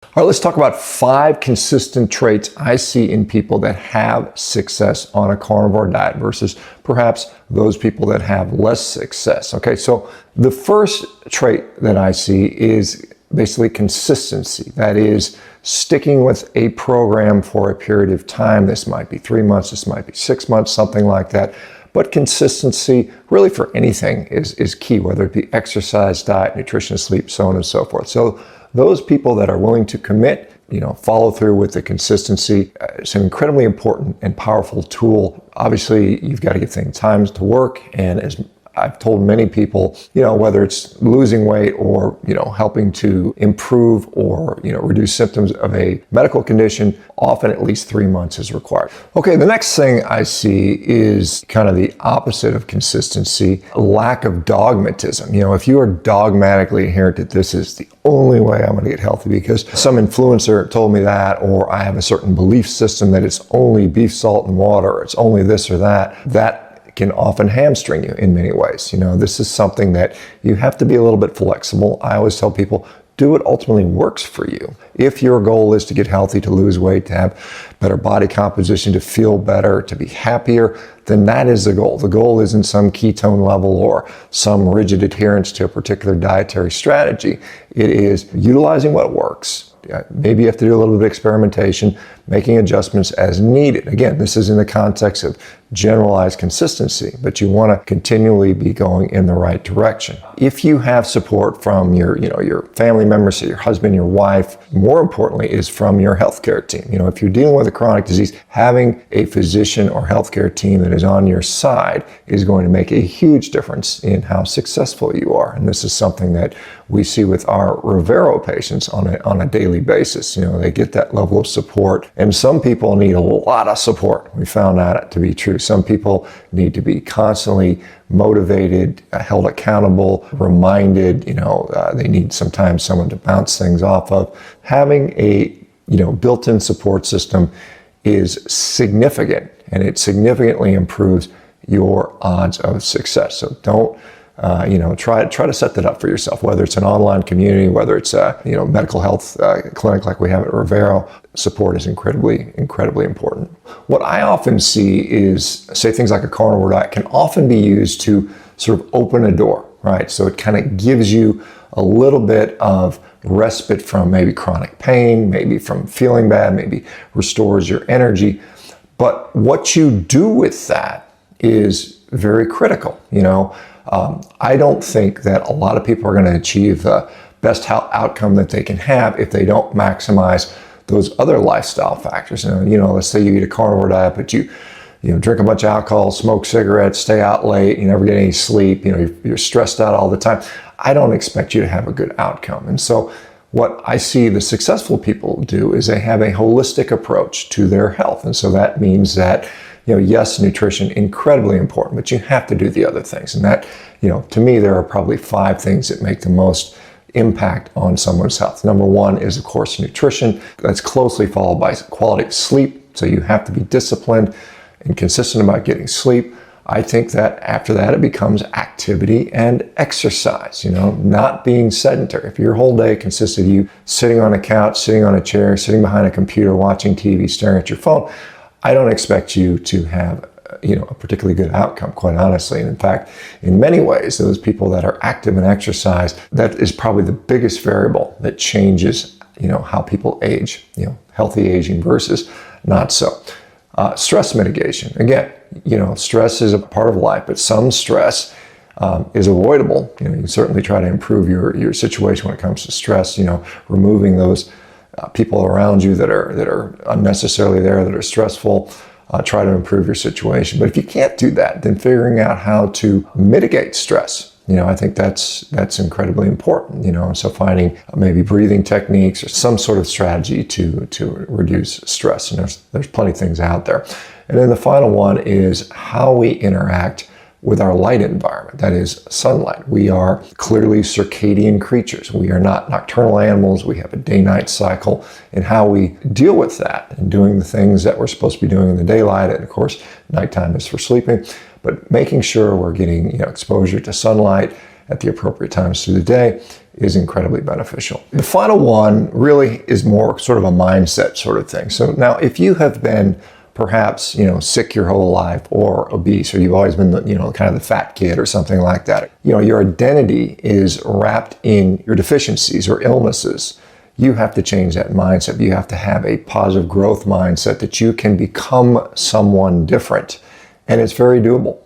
All right, let's talk about 5 consistent traits I see in people that have success on a carnivore diet versus perhaps those people that have less success. Okay, so the first trait that I see is basically consistency. That is, sticking with a program for a period of time. This might be 3 months, this might be 6 months, something like that. But consistency, really for anything, is key, whether it be exercise, diet, nutrition, sleep, so on and so forth. So those people that are willing to commit, follow through with the consistency, it's an incredibly important and powerful tool. Obviously, you've got to give things time to work, and as I've told many people, whether it's losing weight or, helping to improve or, reduce symptoms of a medical condition, often at least 3 months is required. Okay, the next thing I see is kind of the opposite of consistency, lack of dogmatism. If you are dogmatically adherent that this is the only way I'm going to get healthy because some influencer told me that, or I have a certain belief system that it's only beef, salt, and water, or it's only this or that, that can often hamstring you in many ways. This is something that you have to be a little bit flexible. I always tell people, do what ultimately works for you. If your goal is to get healthy, to lose weight, to have better body composition, to feel better, to be happier, then that is the goal. The goal isn't some ketone level or some rigid adherence to a particular dietary strategy. It is utilizing what works. Maybe you have to do a little bit of experimentation, making adjustments as needed. Again, this is in the context of generalized consistency, but you want to continually be going in the right direction. If you have support from your family members, so your husband, your wife, more importantly is from your healthcare team. If you're dealing with a chronic disease, having a physician or healthcare team that is on your side is going to make a huge difference in how successful you are. And this is something that we see with our Revero patients on a daily basis. They get that level of support, and some people need a lot of support. We found that to be true. Some people need to be constantly motivated, held accountable, reminded. They need sometimes someone to bounce things off of. Having a built-in support system is significant, and it significantly improves your odds of success. So don't try to set that up for yourself, whether it's an online community, whether it's a medical health clinic like we have at Revero. Support is incredibly important. What I often see is, say, things like a carnivore diet can often be used to sort of open a door, right? So it kind of gives you a little bit of respite from maybe chronic pain, maybe from feeling bad, maybe restores your energy. But what you do with that is very critical. I don't think that a lot of people are going to achieve the best health outcome that they can have if they don't maximize those other lifestyle factors. Let's say you eat a carnivore diet, but you drink a bunch of alcohol, smoke cigarettes, stay out late, you never get any sleep, you're stressed out all the time. I don't expect you to have a good outcome. And so what I see the successful people do is they have a holistic approach to their health. And so that means that yes, nutrition, incredibly important, but you have to do the other things. And that, to me, there are probably 5 things that make the most impact on someone's health. Number 1 is, of course, nutrition. That's closely followed by quality of sleep. So you have to be disciplined and consistent about getting sleep. I think that after that, it becomes activity and exercise, not being sedentary. If your whole day consists of you sitting on a couch, sitting on a chair, sitting behind a computer, watching TV, staring at your phone, I don't expect you to have a particularly good outcome, quite honestly. And in fact, in many ways, those people that are active and exercise, that is probably the biggest variable that changes, how people age, healthy aging versus not so. Stress mitigation. Again, stress is a part of life, but some stress is avoidable. You can certainly try to improve your situation when it comes to stress, removing those people around you that are unnecessarily there, that are stressful. Try to improve your situation. But if you can't do that, then figuring out how to mitigate stress, I think that's incredibly important. And so finding maybe breathing techniques or some sort of strategy to reduce stress. And there's plenty of things out there. And then the final one is how we interact with our light environment, that is sunlight. We are clearly circadian creatures. We are not nocturnal animals. We have a day-night cycle, and how we deal with that and doing the things that we're supposed to be doing in the daylight. And of course, nighttime is for sleeping, but making sure we're getting exposure to sunlight at the appropriate times through the day is incredibly beneficial. The final one really is more sort of a mindset sort of thing. So now if you have been perhaps, sick your whole life, or obese, or you've always been kind of the fat kid or something like that, your identity is wrapped in your deficiencies or illnesses. You have to change that mindset. You have to have a positive growth mindset that you can become someone different. And it's very doable.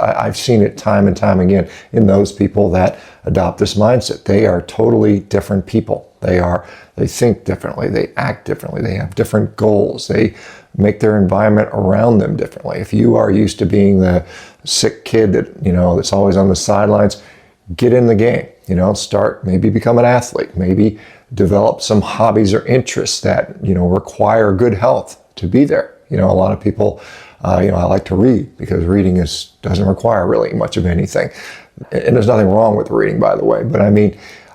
I've seen it time and time again in those people that adopt this mindset. They are totally different people. They think differently. They act differently. They have different goals. They make their environment around them differently. If you are used to being the sick kid that's always on the sidelines, get in the game. Maybe become an athlete. Maybe develop some hobbies or interests that require good health to be there. A lot of people. I like to read because reading doesn't require really much of anything. And there's nothing wrong with reading, by the way. But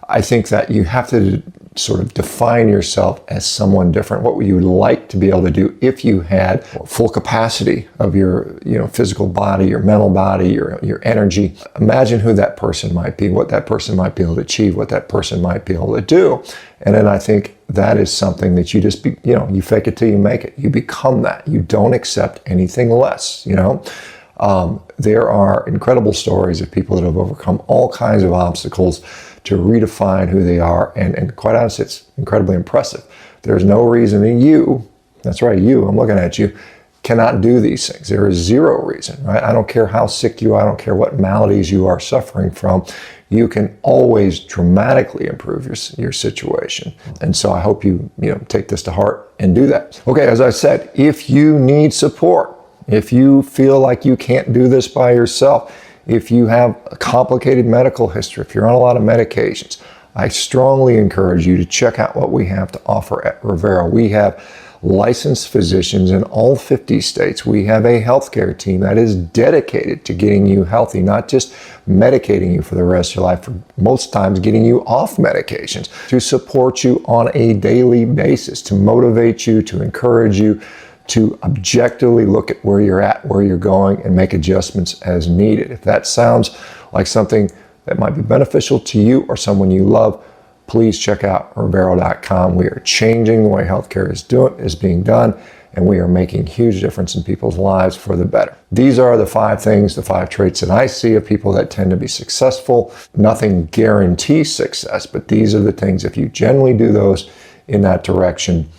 I think that you have to sort of define yourself as someone different. What would you like to be able to do if you had full capacity of your physical body, your mental body, your energy? Imagine who that person might be, what that person might be able to achieve, what that person might be able to do. And then I think that is something that you just you fake it till you make it. You become that. You don't accept anything less. There are incredible stories of people that have overcome all kinds of obstacles to redefine who they are. And quite honestly, it's incredibly impressive. There's no reason that you, that's right, I'm looking at you, cannot do these things. There is zero reason, right? I don't care how sick you are. I don't care what maladies you are suffering from. You can always dramatically improve your situation. And so I hope you take this to heart and do that. Okay, as I said, if you need support, if you feel like you can't do this by yourself, if you have a complicated medical history, if you're on a lot of medications, I strongly encourage you to check out what we have to offer at Revero. We have licensed physicians in all 50 states. We have a healthcare team that is dedicated to getting you healthy, not just medicating you for the rest of your life, for most times getting you off medications, to support you on a daily basis, to motivate you, to encourage you, to objectively look at where you're at, where you're going, and make adjustments as needed. If that sounds like something that might be beneficial to you or someone you love, please check out Revero.com. We are changing the way healthcare is being done, and we are making huge difference in people's lives for the better. These are the 5 things, the 5 traits that I see of people that tend to be successful. Nothing guarantees success, but these are the things, if you generally do those in that direction,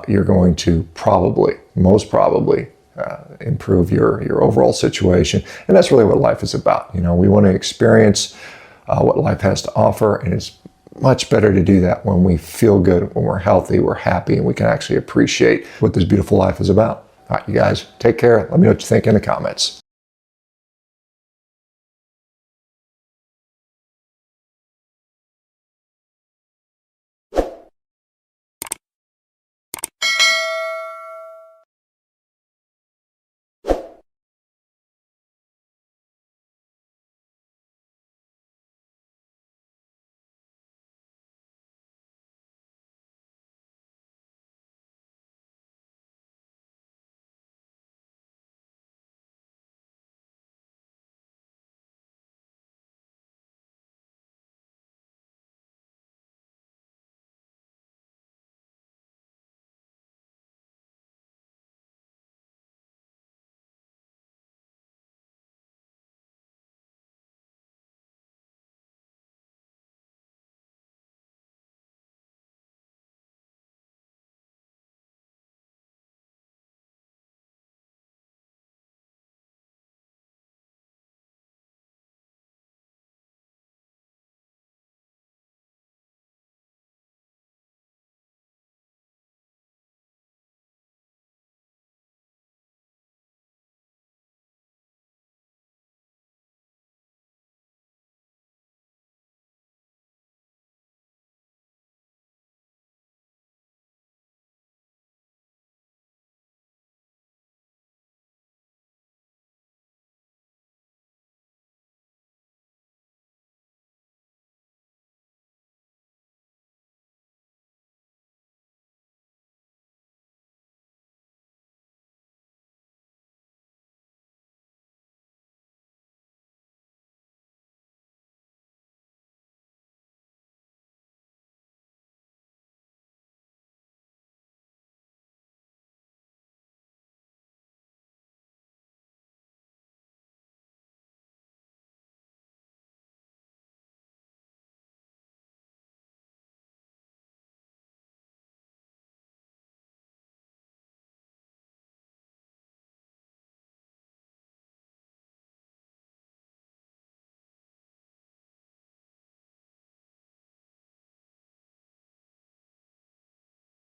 you're going to most probably, improve your overall situation. And that's really what life is about. We want to experience what life has to offer, and it's much better to do that when we feel good, when we're healthy, we're happy, and we can actually appreciate what this beautiful life is about. All right, you guys, take care. Let me know what you think in the comments.